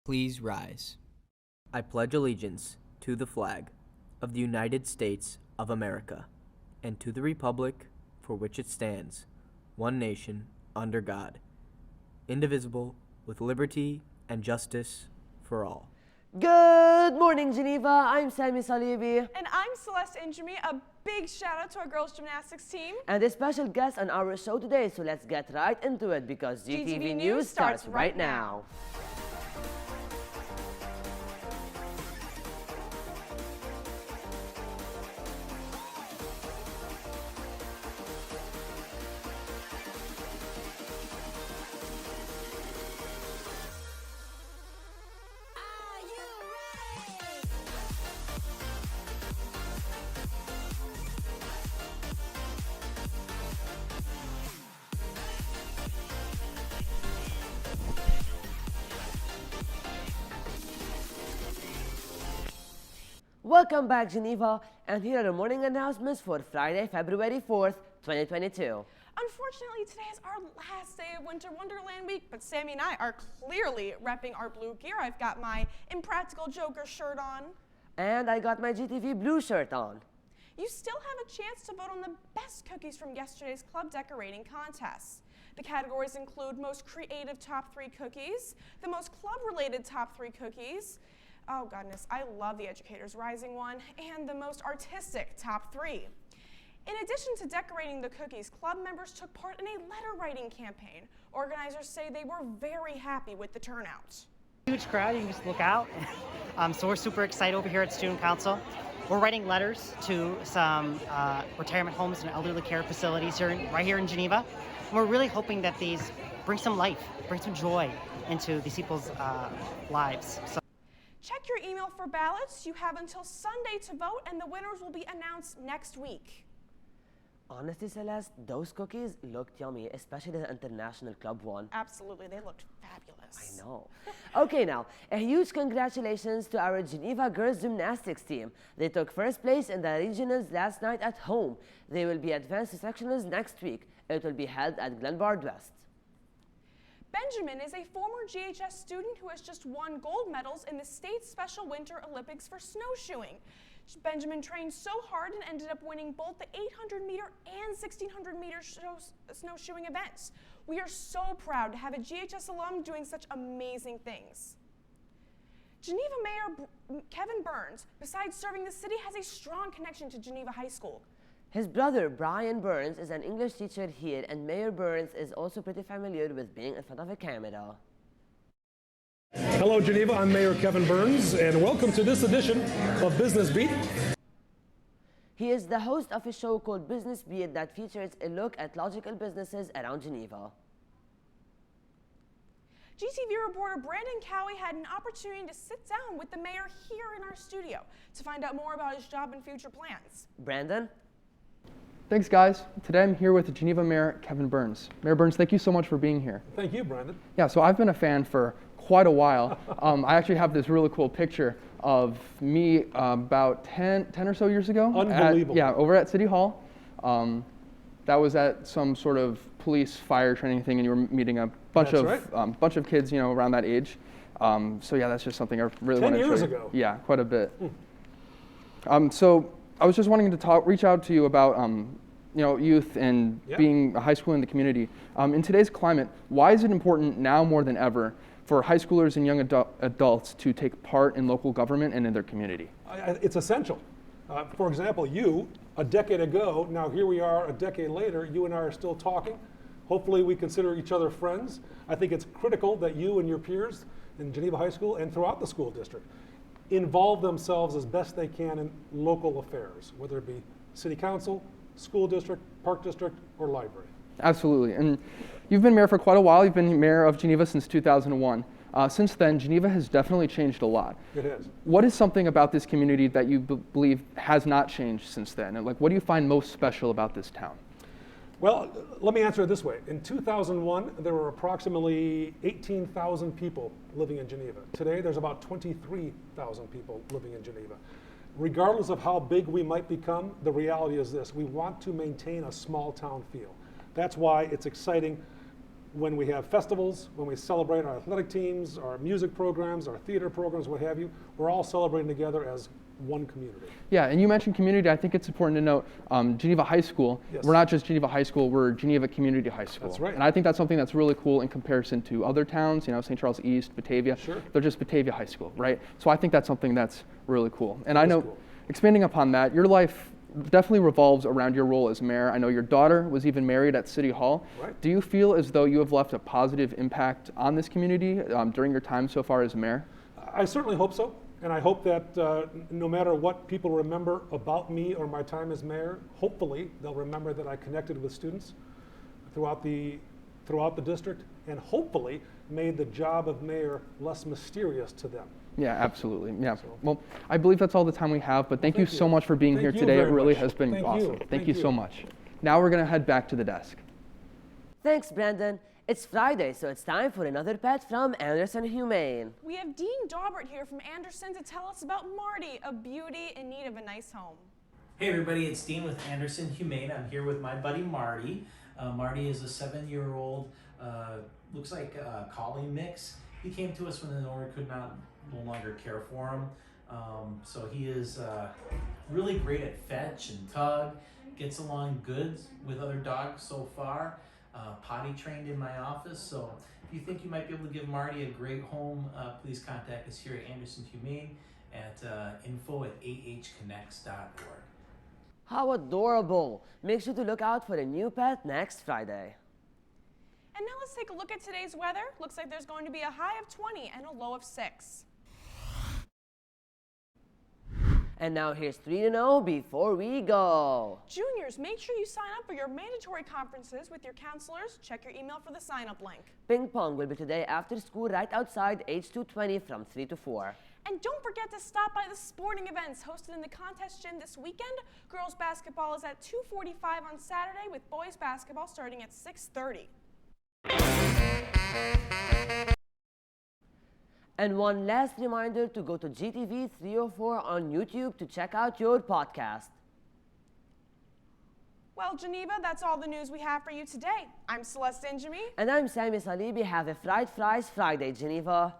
Please rise. I pledge allegiance to the flag of the United States of America and to the republic for which it stands, one nation, under God, indivisible, with liberty and justice for all. Good morning, Geneva. I'm Sami, Saliby. And I'm Celeste, Ingemi. A big shout out to our girls gymnastics team. And a special guest on our show today, so let's get right into it because GTV News starts right now. Welcome back, Geneva, and here are the morning announcements for Friday, February 4th, 2022. Unfortunately, today is our last day of Winter Wonderland Week, but Sammy and I are clearly repping our blue gear. I've got my Impractical Joker shirt on. And I got my GTV blue shirt on. You still have a chance to vote on the best cookies from yesterday's club decorating contests. The categories include most creative top 3 cookies, the most club-related top 3 cookies, oh goodness, I love the Educators Rising one, and the most artistic top 3. In addition to decorating the cookies, club members took part in a letter writing campaign. Organizers say they were very happy with the turnout. Huge crowd, you can just look out. So we're super excited over here at Student Council. We're writing letters to some retirement homes and elderly care facilities right here in Geneva. And we're really hoping that these bring some life, bring some joy into these people's lives. So check your email for ballots. You have until Sunday to vote, and the winners will be announced next week. Honestly, Celeste, those cookies looked yummy, especially the International Club one. Absolutely, they looked fabulous. I know. Okay, now, a huge congratulations to our Geneva girls gymnastics team. They took first place in the regionals last night at home. They will be advanced to sectionals next week. It will be held at Glenbard West. Benjamin is a former GHS student who has just won gold medals in the State Special Winter Olympics for snowshoeing. Benjamin trained so hard and ended up winning both the 800-meter and 1,600-meter snowshoeing events. We are so proud to have a GHS alum doing such amazing things. Geneva Mayor Kevin Burns, besides serving the city, has a strong connection to Geneva High School. His brother, Brian Burns, is an English teacher here, and Mayor Burns is also pretty familiar with being in front of a camera. Hello, Geneva. I'm Mayor Kevin Burns, and welcome to this edition of Business Beat. He is the host of a show called Business Beat that features a look at logical businesses around Geneva. GTV reporter Brandon Cowhey had an opportunity to sit down with the mayor here in our studio to find out more about his job and future plans. Brandon? Thanks, guys. Today I'm here with Geneva Mayor Kevin Burns. Mayor Burns, thank you so much for being here. Thank you, Brandon. Yeah, so I've been a fan for quite a while. I actually have this really cool picture of me about 10 or so years ago. Unbelievable. Over at City Hall. That was at some sort of police fire training thing, and you were meeting a bunch bunch of kids, around that age. So yeah, that's just something I really wanted to 10 years ago. Yeah, quite a bit. So I was just wanting to reach out to you about youth and being a high school in the community. In today's climate, why is it important now more than ever for high schoolers and young adults to take part in local government and in their community? It's essential. For example, you, a decade ago, now here we are a decade later, you and I are still talking. Hopefully we consider each other friends. I think it's critical that you and your peers in Geneva High School and throughout the school district involve themselves as best they can in local affairs, whether it be city council, school district, park district, or library. Absolutely. And you've been mayor for quite a while. You've been mayor of Geneva since 2001. Since then, Geneva has definitely changed a lot. It has. What is something about this community that you believe has not changed since then? And what do you find most special about this town? Well, let me answer it this way. In 2001, there were approximately 18,000 people living in Geneva. Today, there's about 23,000 people living in Geneva. Regardless of how big we might become, the reality is this: we want to maintain a small town feel. That's why it's exciting when we have festivals, when we celebrate our athletic teams, our music programs, our theater programs, what have you, we're all celebrating together as one community. Yeah, and you mentioned community. I think it's important to note Geneva High School. Yes. We're not just Geneva High School, we're Geneva Community High School. That's right. And I think that's something that's really cool in comparison to other towns, you know, St. Charles East, Batavia. Sure. They're just Batavia High School, right? So I think that's something that's really cool. And That I is know, cool. expanding upon that, your life definitely revolves around your role as mayor. I know your daughter was even married at City Hall. Right. Do you feel as though you have left a positive impact on this community during your time so far as mayor? I certainly hope so. And I hope that no matter what people remember about me or my time as mayor, hopefully they'll remember that I connected with students throughout the district, and hopefully made the job of mayor less mysterious to them. Yeah, absolutely. Yeah. Well, I believe that's all the time we have, but thank you so much for being Thank here you today. It very really much. has been Thank awesome. you. Thank you so much. Now we're going to head back to the desk. Thanks, Brandon. It's Friday, so it's time for another pet from Anderson Humane. We have Dean Daubert here from Anderson to tell us about Marty, a beauty in need of a nice home. Hey everybody, it's Dean with Anderson Humane. I'm here with my buddy Marty. Marty is a 7-year-old, looks like a collie mix. He came to us when the owner could no longer care for him. So he is really great at fetch and tug, gets along good with other dogs so far. Potty trained in my office, so if you think you might be able to give Marty a great home, please contact us here at Anderson Humane at info@ahconnects.org. How adorable! Make sure to look out for a new pet next Friday. And now let's take a look at today's weather. Looks like there's going to be a high of 20 and a low of 6. And now here's 3 to know before we go. Juniors, make sure you sign up for your mandatory conferences with your counselors. Check your email for the sign-up link. Ping pong will be today after school right outside H220 from 3 to 4. And don't forget to stop by the sporting events hosted in the contest gym this weekend. Girls basketball is at 2:45 on Saturday with boys basketball starting at 6:30. And one last reminder to go to GTV304 on YouTube to check out your podcast. Well, Geneva, that's all the news we have for you today. I'm Celeste Ingemi. And I'm Sami Saliby. Have a fried fries Friday, Geneva.